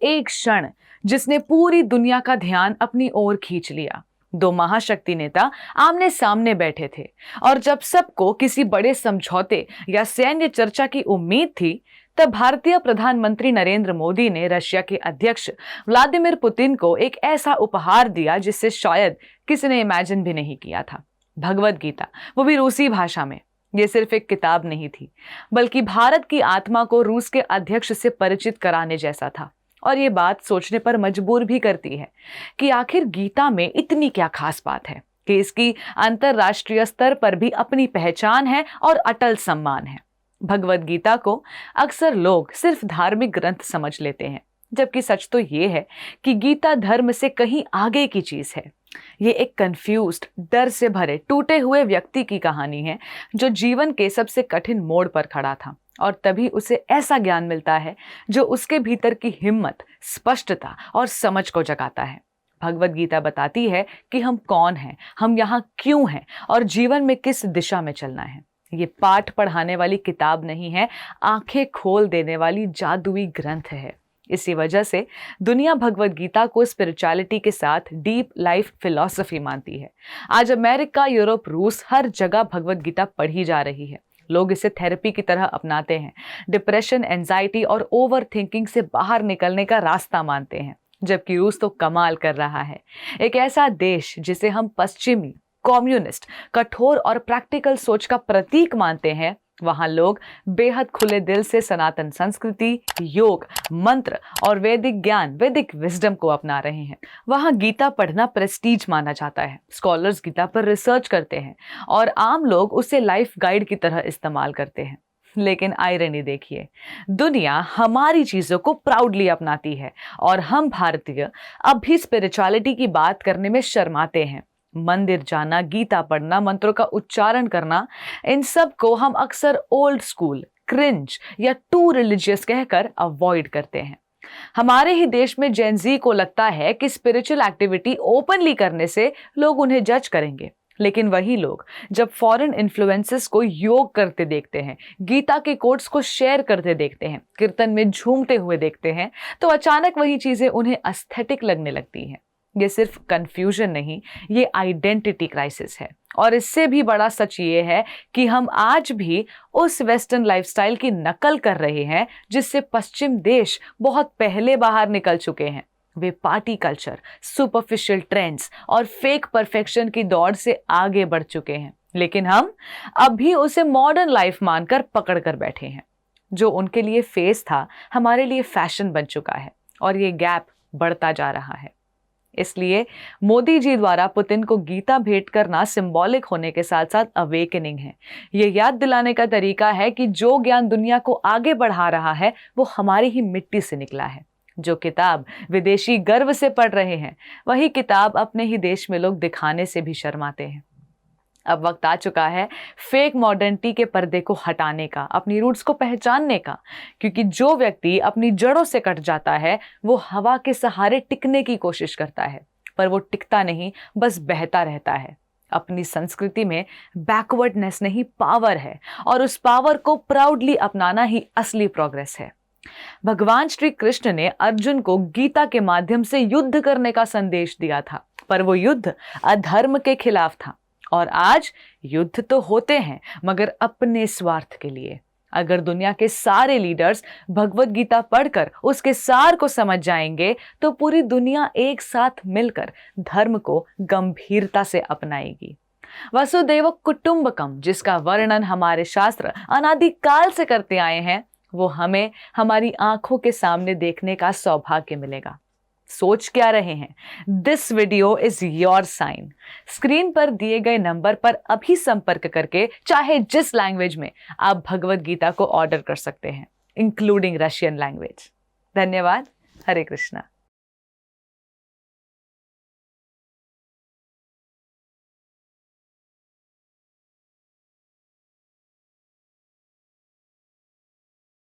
एक क्षण जिसने पूरी दुनिया का ध्यान अपनी ओर खींच लिया। दो महाशक्ति नेता आमने सामने बैठे थे और जब सबको किसी बड़े समझौते या सैन्य चर्चा की उम्मीद थी, तब भारतीय प्रधानमंत्री नरेंद्र मोदी ने रशिया के अध्यक्ष व्लादिमीर पुतिन को एक ऐसा उपहार दिया जिससे शायद किसी ने इमेजिन भी नहीं किया था। भगवद गीता, वो भी रूसी भाषा में। ये सिर्फ एक किताब नहीं थी, बल्कि भारत की आत्मा को रूस के अध्यक्ष से परिचित कराने जैसा था। और ये बात सोचने पर मजबूर भी करती है कि आखिर गीता में इतनी क्या खास बात है कि इसकी अंतरराष्ट्रीय स्तर पर भी अपनी पहचान है और अटल सम्मान है। भगवद गीता को अक्सर लोग सिर्फ धार्मिक ग्रंथ समझ लेते हैं, जबकि सच तो ये है कि गीता धर्म से कहीं आगे की चीज है। ये एक कंफ्यूज्ड, डर से भरे, टूटे हुए व्यक्ति की कहानी है जो जीवन के सबसे कठिन मोड़ पर खड़ा था और तभी उसे ऐसा ज्ञान मिलता है जो उसके भीतर की हिम्मत, स्पष्टता और समझ को जगाता है। भगवद गीता बताती है कि हम कौन हैं, हम यहाँ क्यों हैं और जीवन में किस दिशा में चलना है। ये पाठ पढ़ाने वाली किताब नहीं है, आंखें खोल देने वाली जादुई ग्रंथ है। इसी वजह से दुनिया भगवद गीता को स्पिरिचुअलिटी के साथ डीप लाइफ फिलॉसफी मानती है। आज अमेरिका, यूरोप, रूस, हर जगह भगवद गीता पढ़ी जा रही है। लोग इसे थेरेपी की तरह अपनाते हैं, डिप्रेशन, एंजाइटी और ओवर थिंकिंग से बाहर निकलने का रास्ता मानते हैं। जबकि रूस तो कमाल कर रहा है। एक ऐसा देश जिसे हम पश्चिमी, कम्युनिस्ट, कठोर और प्रैक्टिकल सोच का प्रतीक मानते हैं, वहां लोग बेहद खुले दिल से सनातन संस्कृति, योग, मंत्र और वैदिक ज्ञान, वैदिक विजडम को अपना रहे हैं। वहां गीता पढ़ना प्रेस्टीज माना जाता है। स्कॉलर्स गीता पर रिसर्च करते हैं और आम लोग उसे लाइफ गाइड की तरह इस्तेमाल करते हैं। लेकिन आयरनी देखिए, दुनिया हमारी चीजों को प्राउडली अपनाती है और हम भारतीय अब भी स्पिरिचुअलिटी की बात करने में शर्माते हैं। मंदिर जाना, गीता पढ़ना, मंत्रों का उच्चारण करना, इन सब को हम अक्सर ओल्ड स्कूल, क्रिंज या टू रिलीजियस कहकर अवॉइड करते हैं। हमारे ही देश में जेन ज़ी को लगता है कि स्पिरिचुअल एक्टिविटी ओपनली करने से लोग उन्हें जज करेंगे। लेकिन वही लोग जब फॉरेन इन्फ्लुएंसेस को योग करते देखते हैं, गीता के कोट्स को शेयर करते देखते हैं, कीर्तन में झूमते हुए देखते हैं, तो अचानक वही चीजें उन्हें एस्थेटिक लगने लगती हैं। ये सिर्फ कंफ्यूजन नहीं, ये आइडेंटिटी क्राइसिस है। और इससे भी बड़ा सच ये है कि हम आज भी उस वेस्टर्न लाइफस्टाइल की नकल कर रहे हैं जिससे पश्चिम देश बहुत पहले बाहर निकल चुके हैं। वे पार्टी कल्चर, सुपरफिशियल ट्रेंड्स और फेक परफेक्शन की दौड़ से आगे बढ़ चुके हैं, लेकिन हम अब भी उसे मॉडर्न लाइफ मानकर पकड़ कर बैठे हैं। जो उनके लिए फेस था, हमारे लिए फैशन बन चुका है और ये गैप बढ़ता जा रहा है। इसलिए मोदी जी द्वारा पुतिन को गीता भेंट करना सिंबॉलिक होने के साथ साथ अवेकनिंग है। ये याद दिलाने का तरीका है कि जो ज्ञान दुनिया को आगे बढ़ा रहा है वो हमारी ही मिट्टी से निकला है। जो किताब विदेशी गर्व से पढ़ रहे हैं, वही किताब अपने ही देश में लोग दिखाने से भी शर्माते हैं। अब वक्त आ चुका है फेक मॉडर्निटी के पर्दे को हटाने का, अपनी रूट्स को पहचानने का, क्योंकि जो व्यक्ति अपनी जड़ों से कट जाता है वो हवा के सहारे टिकने की कोशिश करता है, पर वो टिकता नहीं, बस बहता रहता है। अपनी संस्कृति में बैकवर्डनेस नहीं, पावर है, और उस पावर को प्राउडली अपनाना ही असली प्रोग्रेस है। भगवान श्री कृष्ण ने अर्जुन को गीता के माध्यम से युद्ध करने का संदेश दिया था, पर वो युद्ध अधर्म के खिलाफ था। और आज युद्ध तो होते हैं, मगर अपने स्वार्थ के लिए। अगर दुनिया के सारे लीडर्स भगवद गीता पढ़कर उसके सार को समझ जाएंगे तो पूरी दुनिया एक साथ मिलकर धर्म को गंभीरता से अपनाएगी। वसुदेव कुटुंबकम, जिसका वर्णन हमारे शास्त्र अनादिकाल से करते आए हैं, वो हमें हमारी आंखों के सामने देखने का सौभाग्य मिलेगा। सोच क्या रहे हैं? This video is your sign. Screen पर दिए गए नंबर पर अभी संपर्क करके चाहे जिस लैंग्वेज में आप भगवद गीता को ऑर्डर कर सकते हैं, इंक्लूडिंग रशियन लैंग्वेज। धन्यवाद। हरे कृष्णा।